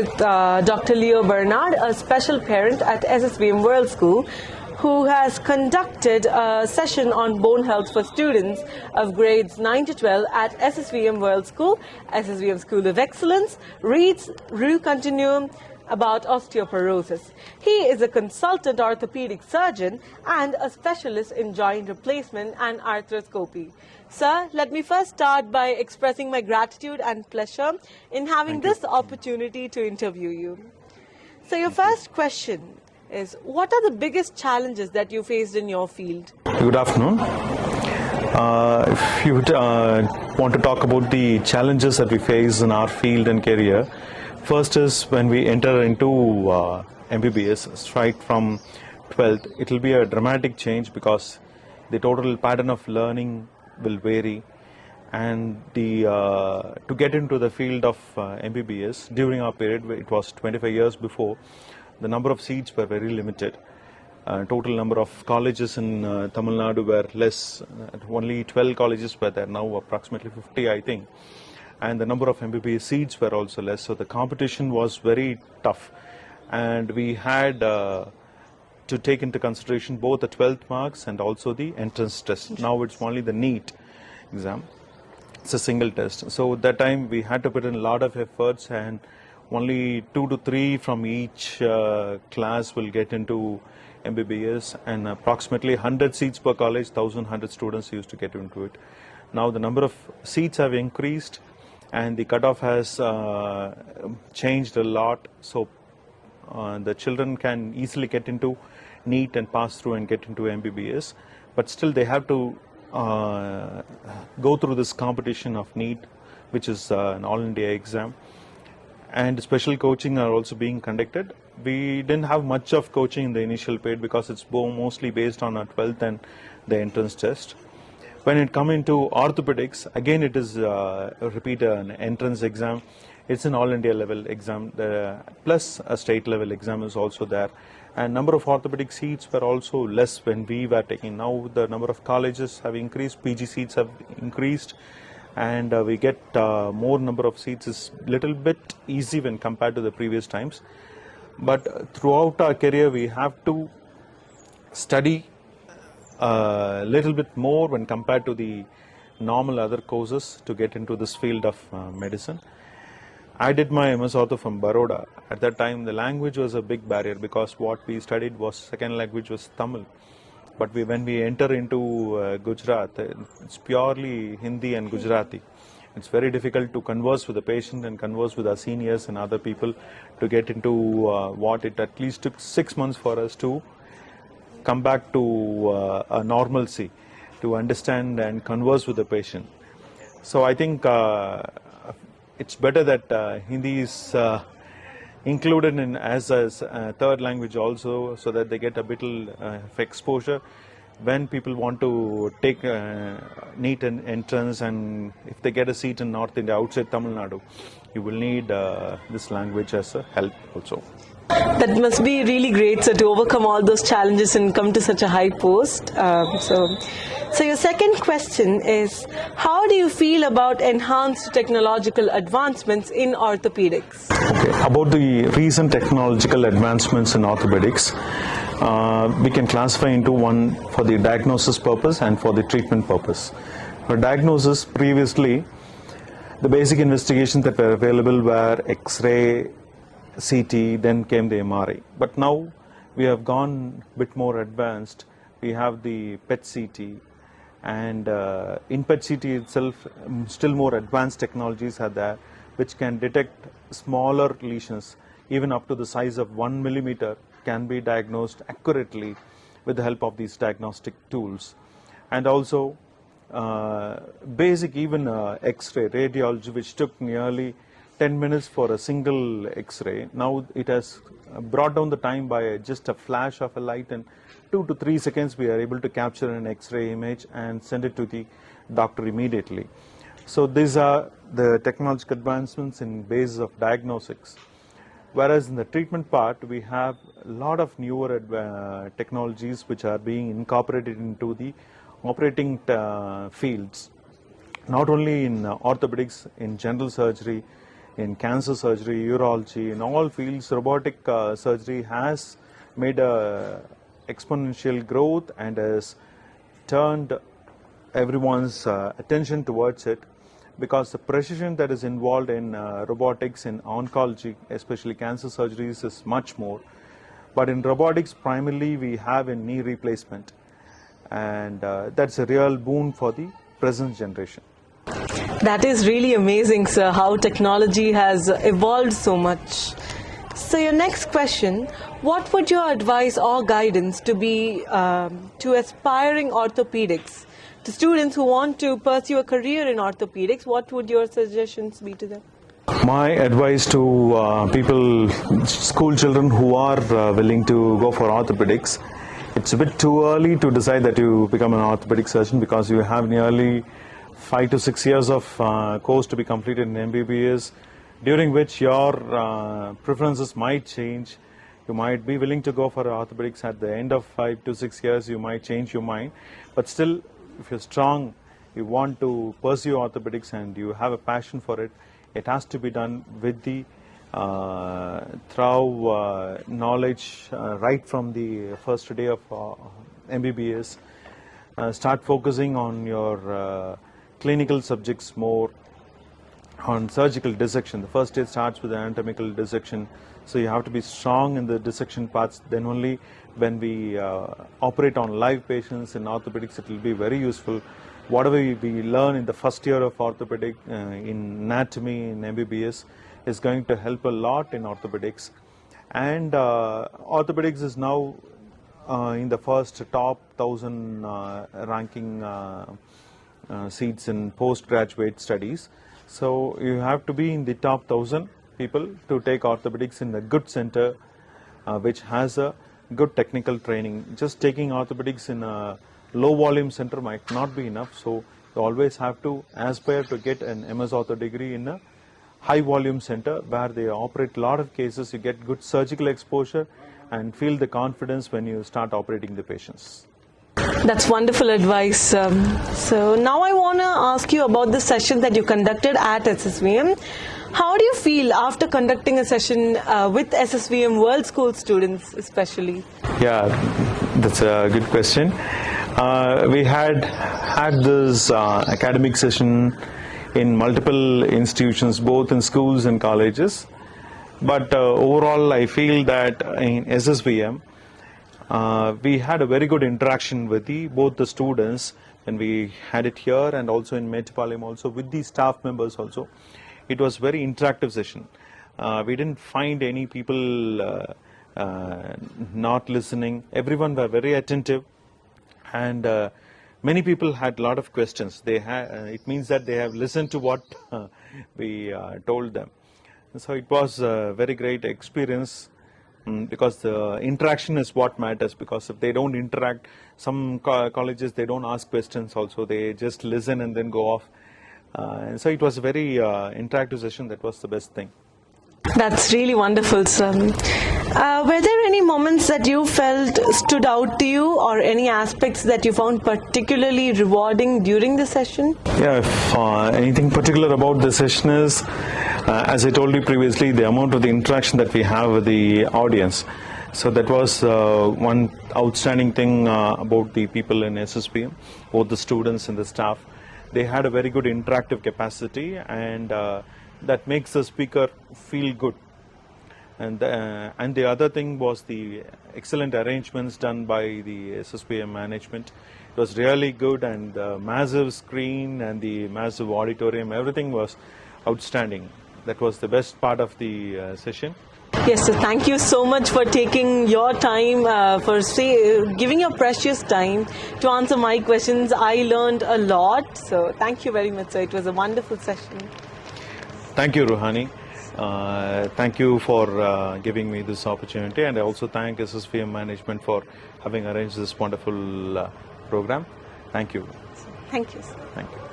with Dr. Leo Bernard, a special parent at SSVM World School, who has conducted a session on bone health for students of grades 9 to 12 at SSVM World School, SSVM School of Excellence, Reed's Rue Continuum, about osteoporosis. He is a consultant orthopedic surgeon and a specialist in joint replacement and arthroscopy. Sir, let me first start by expressing my gratitude and pleasure in having this opportunity to interview you. So your first question is, what are the biggest challenges that you faced in your field? Good afternoon. If you want to talk about the challenges that we face in our field and career, first is when we enter into MBBS, right from 12th, it will be a dramatic change because the total pattern of learning will vary, and to get into the field of MBBS during our period, it was 25 years before, the number of seats were very limited. Total number of colleges in Tamil Nadu were less, only 12 colleges were there, now approximately 50 I think. And the number of MBBS seats were also less, so the competition was very tough, and we had to take into consideration both the 12th marks and also the entrance test. Now it's only the NEET exam, it's a single test, so at that time we had to put in a lot of efforts, and only 2 to 3 from each class will get into MBBS, and approximately 100 seats per college, 1,100 students used to get into it. Now the number of seats have increased, and the cutoff has changed a lot, so the children can easily get into NEET and pass through and get into MBBS, but still they have to go through this competition of NEET, which is an all India exam, and special coaching are also being conducted. We didn't have much of coaching in the initial period because it's mostly based on our 12th and the entrance test. When it comes into orthopedics, again it is an entrance exam. It's an all India level exam, plus a state level exam is also there. And number of orthopedic seats were also less when we were taking. Now the number of colleges have increased, PG seats have increased, and we get more number of seats. Is little bit easy when compared to the previous times. But throughout our career, we have to study a little bit more when compared to the normal other courses to get into this field of medicine. I did my MS Ortho from Baroda. At that time, the language was a big barrier because what we studied was second language was Tamil. But when we enter into Gujarat, it's purely Hindi and Gujarati. It's very difficult to converse with the patient and converse with our seniors and other people to get into what it at least took 6 months for us to come back to a normalcy, to understand and converse with the patient. So I think it's better that Hindi is included in as a third language also, so that they get a bit of exposure when people want to take NEET and entrance, and if they get a seat in North India outside Tamil Nadu, you will need this language as a help also. That must be really great, sir, to overcome all those challenges and come to such a high post. So your second question is, how do you feel about enhanced technological advancements in orthopedics? Okay. About the recent technological advancements in orthopedics, we can classify into one for the diagnosis purpose and for the treatment purpose. For diagnosis, previously, the basic investigations that were available were X-ray, CT, then came the MRI. But now we have gone a bit more advanced. We have the PET CT, and in PET CT itself, still more advanced technologies are there, which can detect smaller lesions, even up to the size of 1 millimeter, can be diagnosed accurately with the help of these diagnostic tools. And also basic even X-ray, radiology, which took nearly 10 minutes for a single X-ray. Now it has brought down the time by just a flash of a light, and 2 to 3 seconds we are able to capture an X-ray image and send it to the doctor immediately. So these are the technological advancements in basis of diagnostics. Whereas in the treatment part, we have a lot of newer technologies which are being incorporated into the operating fields, not only in orthopedics, in general surgery, in cancer surgery, urology, in all fields, robotic surgery has made a exponential growth and has turned everyone's attention towards it, because the precision that is involved in robotics in oncology, especially cancer surgeries, is much more. But in robotics, primarily we have a knee replacement, and that's a real boon for the present generation. That is really amazing, sir, how technology has evolved so much. So your next question, what would your advice or guidance to be to aspiring orthopedics, to students who want to pursue a career in orthopedics, what would your suggestions be to them? My advice to people, school children who are willing to go for orthopedics, it's a bit too early to decide that you become an orthopedic surgeon, because you have nearly 5 to 6 years of course to be completed in MBBS, during which your preferences might change. You might be willing to go for orthopedics at the end of 5 to 6 years, you might change your mind, but still, if you're strong, you want to pursue orthopedics and you have a passion for it, it has to be done with the thorough knowledge right from the first day of MBBS. Start focusing on your clinical subjects more, on surgical dissection. The first day starts with anatomical dissection, so you have to be strong in the dissection parts. Then only when we operate on live patients in orthopedics, it will be very useful. Whatever we learn in the first year of orthopedic in anatomy in MBBS is going to help a lot in orthopedics. And orthopedics is now in the first top 1,000 ranking seats in postgraduate studies. So you have to be in the top 1,000 people to take orthopedics in a good center which has a good technical training. Just taking orthopedics in a low volume center might not be enough, so you always have to aspire to get an MS Ortho degree in a high volume center where they operate a lot of cases, you get good surgical exposure and feel the confidence when you start operating the patients. That's wonderful advice. So now I want to ask you about the session that you conducted at SSVM. How do you feel after conducting a session with SSVM World School students especially? Yeah, that's a good question. We had this academic session in multiple institutions, both in schools and colleges. But overall, I feel that in SSVM, we had a very good interaction with both the students, and we had it here and also in Metropolitan, also with the staff members also. It was very interactive session. We didn't find any people not listening. Everyone were very attentive, and many people had a lot of questions. It means that they have listened to what we told them. So it was a very great experience, because the interaction is what matters, because if they don't interact, some colleges, they don't ask questions also, they just listen and then go off. And so it was a very interactive session. That was the best thing. That's really wonderful, sir. Were there any moments that you felt stood out to you, or any aspects that you found particularly rewarding during the session? Yeah, if anything particular about the session is, as I told you previously, the amount of the interaction that we have with the audience. So that was one outstanding thing about the people in SSVM, both the students and the staff. They had a very good interactive capacity, and that makes the speaker feel good. And the other thing was the excellent arrangements done by the SSVM management. It was really good, and the massive screen and the massive auditorium, everything was outstanding. That was the best part of the session. Yes, sir. Thank you so much for taking your time, giving your precious time to answer my questions. I learned a lot. So thank you very much, sir. It was a wonderful session. Thank you, Ruhani. Thank you for giving me this opportunity, and I also thank SSVM management for having arranged this wonderful program. Thank you. Thank you, sir. Thank you.